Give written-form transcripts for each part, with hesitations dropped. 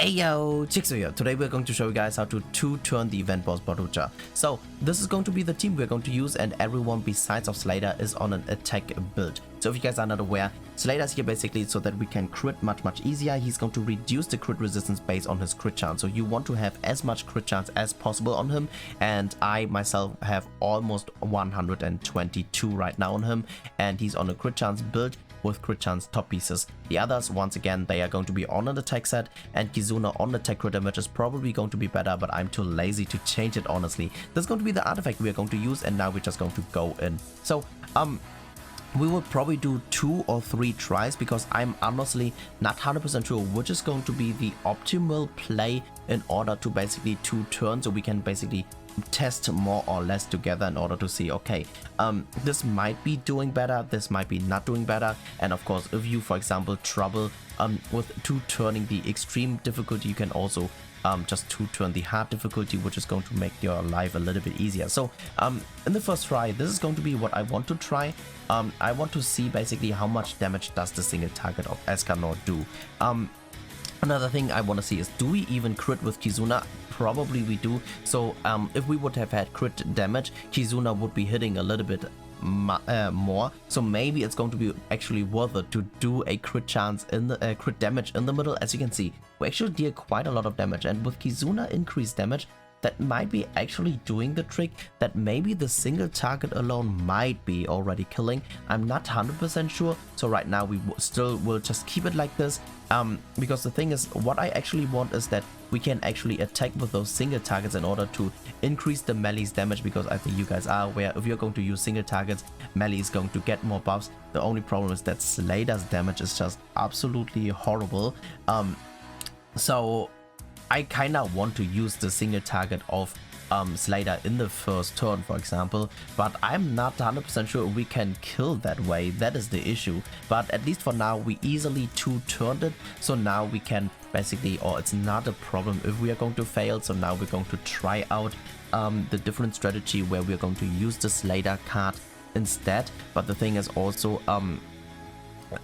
Hey yo, Chiksua here. Today we're going to show you guys how to 2-turn the event boss BARUJA. So this is going to be the team we're going to use, and everyone besides of Slater is on an attack build. So if you guys are not aware, Slater's here basically so that we can crit much easier. He's going to reduce the crit resistance based on his crit chance. So you want to have as much crit chance as possible on him, and I myself have almost 122 right now on him, and he's on a crit chance build with crit chance top pieces. The others, once again, they are going to be on an attack set, and Kizuna on attack crit damage is probably going to be better, but I'm too lazy to change it honestly. This is going to be the artifact we are going to use, and now we're just going to go in. So we will probably do 2 or 3 tries because I'm honestly not 100% sure which is going to be the optimal play in order to basically 2-turn, so we can basically test more or less together in order to see, okay, this might be doing better, this might be not doing better. And of course, if you, for example, trouble with 2-turning the extreme difficulty, you can also just 2-turn the hard difficulty, which is going to make your life a little bit easier. So in the first try, this is going to be what I want to try. I want to see basically how much damage does the single target of Escanor do. Another thing I want to see is, do we even crit with Kizuna? Probably we do. So if we would have had crit damage, Kizuna would be hitting a little bit more. So maybe it's going to be actually worth it to do a crit chance in the crit damage in the middle. As you can see, we actually deal quite a lot of damage, and with Kizuna increased damage, that might be actually doing the trick that maybe the single target alone might be already killing. I'm not 100% sure, so right now we still will just keep it like this, because the thing is, what I actually want is that we can actually attack with those single targets in order to increase the melee's damage, because I think you guys are aware, if you're going to use single targets, melee is going to get more buffs. The only problem is that Slater's damage is just absolutely horrible. So I kinda want to use the single target of Slater in the first turn, for example, but I'm not 100% sure we can kill that way. That is the issue. But at least for now, we easily 2-turned it, so now we can basically, or it's not a problem if we are going to fail. So now we're going to try out the different strategy where we're going to use the Slater card instead. But the thing is also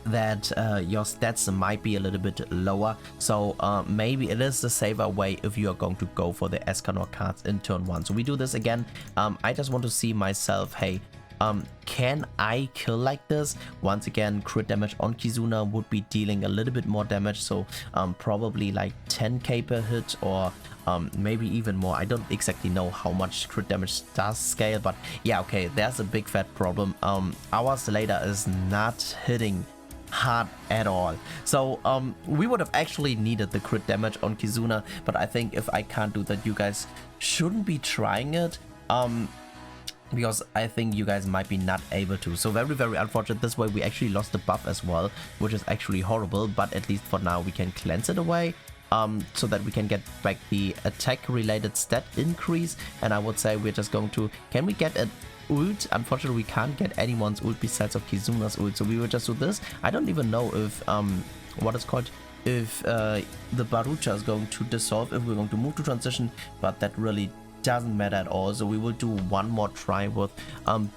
that your stats might be a little bit lower, so maybe it is the safer way if you are going to go for the Escanor cards in turn 1. So we do this again. I just want to see myself, hey, can I kill like this? Once again, crit damage on Kizuna would be dealing a little bit more damage, so probably like 10k per hit, or maybe even more. I don't exactly know how much crit damage does scale, but yeah, okay, there's a big fat problem. Our Slater is not hitting hard at all, so we would have actually needed the crit damage on Kizuna, but I think if I can't do that, you guys shouldn't be trying it, because I think you guys might be not able to. So very unfortunate. This way we actually lost the buff as well, which is actually horrible, but at least for now we can cleanse it away, so that we can get back the attack related stat increase. And I would say we're just going to, can we get an ult? Unfortunately, we can't get anyone's ult besides of Kizuna's ult, so we will just do this. I don't even know if what it's called, if the BARUJA is going to dissolve, if we're going to move to transition, but that really doesn't matter at all. So we will do one more try with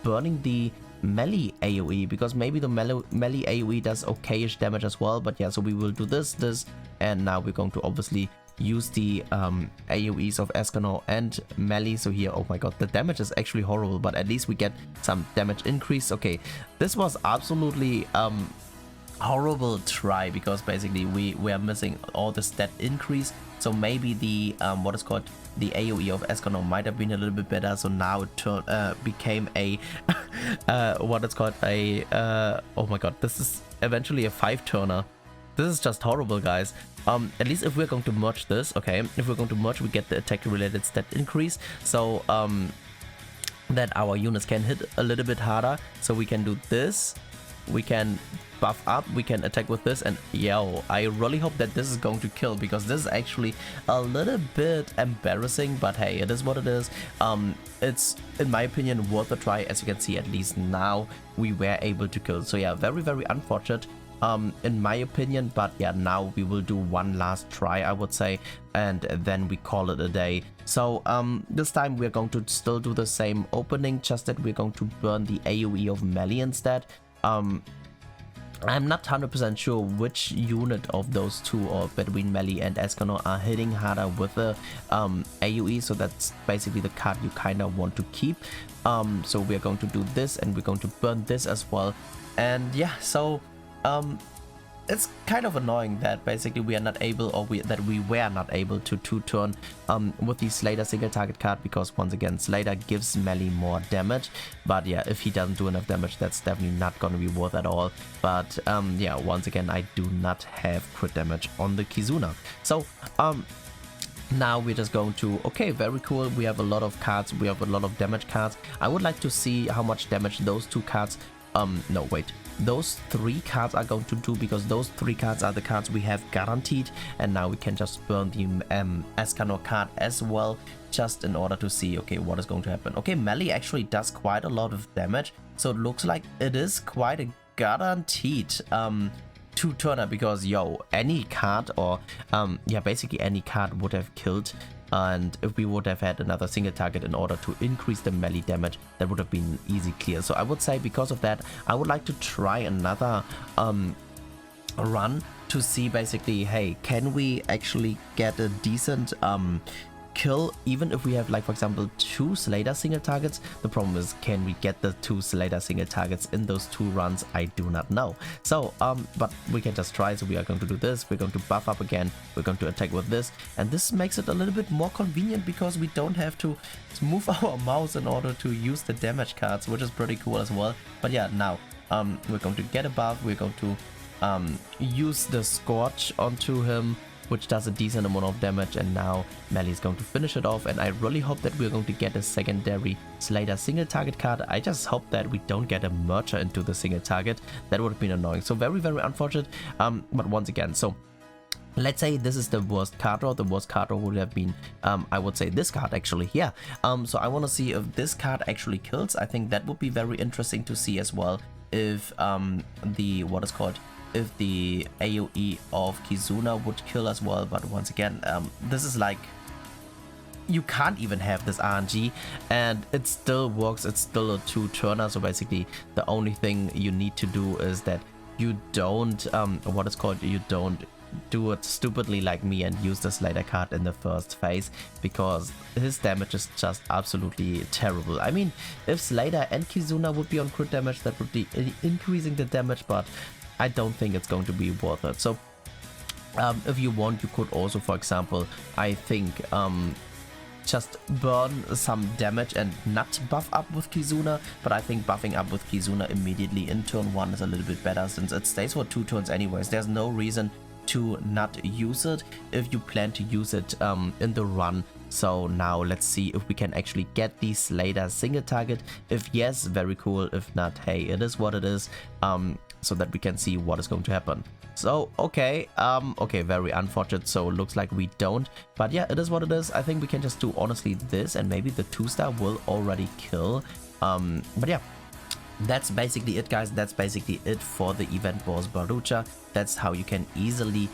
burning the melee AoE, because maybe the melee AoE does okayish damage as well. But yeah, so we will do this, and now we're going to obviously use the AoEs of Escanor and melee. So here, oh my god, the damage is actually horrible, but at least we get some damage increase. Okay, this was absolutely horrible try, because basically we are missing all the stat increase. So maybe the what is called, the AoE of Escanor might have been a little bit better. So now it became a what is called a oh my god, this is eventually a 5-turner. This is just horrible, guys. At least if we're going to merge this, okay, if we're going to merge, we get the attack related stat increase, so that our units can hit a little bit harder. So we can do this, we can buff up, we can attack with this, and yo, I really hope that this is going to kill, because this is actually a little bit embarrassing, but hey, it is what it is. It's, in my opinion, worth a try. As you can see, at least now we were able to kill. So yeah, very unfortunate in my opinion, but yeah, now we will do one last try, I would say, and then we call it a day. So this time we're going to still do the same opening, just that we're going to burn the AoE of melee instead. I'm not 100% sure which unit of those two, or between Melee and Escanor, are hitting harder with the AoE, so that's basically the card you kind of want to keep. So we're going to do this, and we're going to burn this as well. And yeah, so it's kind of annoying that basically we are not able, or that we were not able to two-turn with the Slater single target card, because once again Slater gives Melee more damage. But yeah, if he doesn't do enough damage, that's definitely not going to be worth at all. But yeah, once again, I do not have crit damage on the Kizuna. So now we're just going to, okay, very cool, we have a lot of cards, we have a lot of damage cards. I would like to see how much damage those two cards, no wait, those three cards are going to do, because those three cards are the cards we have guaranteed. And now we can just burn the Escanor card as well, just in order to see, okay, what is going to happen. Okay, Melee actually does quite a lot of damage, so it looks like it is quite a guaranteed two-turner, because yo, any card, or yeah, basically any card would have killed. And if we would have had another single target in order to increase the melee damage, that would have been easy clear. So I would say, because of that, I would like to try another run to see basically, hey, can we actually get a decent kill, even if we have, like, for example, 2 Slater single targets. The problem is, can we get the 2 Slater single targets in those 2 runs? I do not know. So but we can just try. So we are going to do this, we're going to buff up again, we're going to attack with this, and this makes it a little bit more convenient, because we don't have to move our mouse in order to use the damage cards, which is pretty cool as well. But yeah, now we're going to get a buff, we're going to use the Scorch onto him, which does a decent amount of damage, and now Melee is going to finish it off. And I really hope that we're going to get a secondary Slater single target card. I just hope that we don't get a Merger into the single target. That would have been annoying. So very, very unfortunate. But once again, so let's say this is the worst card draw. The worst card draw would have been, I would say, this card actually. Yeah. So I want to see if this card actually kills. I think that would be very interesting to see as well. If if the AoE of Kizuna would kill as well. But once again, this is like, you can't even have this RNG and it still works. It's still a two-turner. So basically the only thing you need to do is that you don't you don't do it stupidly like me and use the Slater card in the first phase, because his damage is just absolutely terrible. I mean, if Slater and Kizuna would be on crit damage, that would be increasing the damage, but I don't think it's going to be worth it. So if you want, you could also, for example, I think just burn some damage and not buff up with Kizuna, but I think buffing up with Kizuna immediately in turn 1 is a little bit better, since it stays for 2 turns anyways. There's no reason to not use it if you plan to use it in the run. So now let's see if we can actually get the Slater single target. If yes, very cool. If not, hey, it is what it is, so that we can see what is going to happen. So okay, okay, very unfortunate. So looks like we don't, but yeah, it is what it is. I think we can just do honestly this, and maybe the 2-star will already kill. But yeah, that's basically it, guys. That's basically it for the event boss BARUJA. That's how you can easily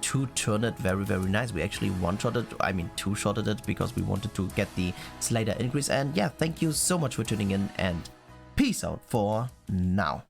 two-turn it. Very, very nice. We actually one-shotted, I mean two-shotted it, because we wanted to get the Slater increase. And yeah, thank you so much for tuning in, and peace out for now.